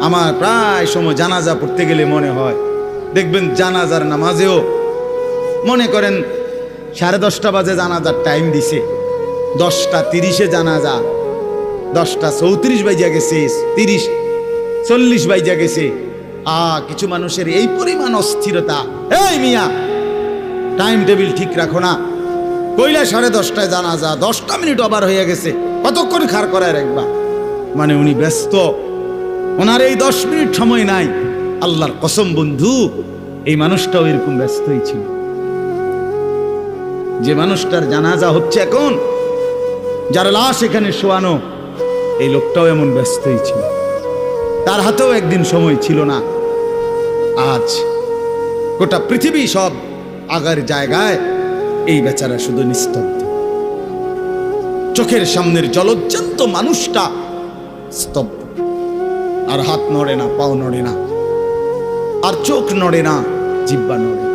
আমার প্রায় সময় জানাজা পড়তে গেলে মনে হয়, দেখবেন জানাজার নামাজেও মনে করেন 10:30 বাজে জানাজার টাইম দিছে, 10:30 জানাজা, 10:34 বাজে গেছে, 30-40 বাজে গেছে। কিছু মানুষের এই পরিমাণ অস্থিরতা। এই মিয়া, টাইম টেবিল ঠিক রাখো না, কইলা 10:30টায় জানাজা, 10টা মিনিট ওভার হয়ে গেছে, কতক্ষণ খাড় করায় রাখবা? মানে উনি ব্যস্ত, ওনার এই 10 মিনিট সময় নাই। আল্লাহর কসম বন্ধু, এই মানুষটাও এরকম ব্যস্তই ছিল। যে মানুষটার জানাজা হচ্ছে এখন, যার লাশ এখানে শোয়ানো, এই লোকটাও এমন ব্যস্তই ছিল। তার হাতেও একদিন সময় ছিল না। আজ গোটা পৃথিবী সব আগার জায়গায়, এই বেচারা শুধু নিস্তব্ধ। চোখের সামনের জলজ্জান্ত মানুষটা স্তব্ধ, আর হাত নড়ে না, পাও নড়ে না, আর চোখ নড়ে না, জিহ্বা নড়ে না।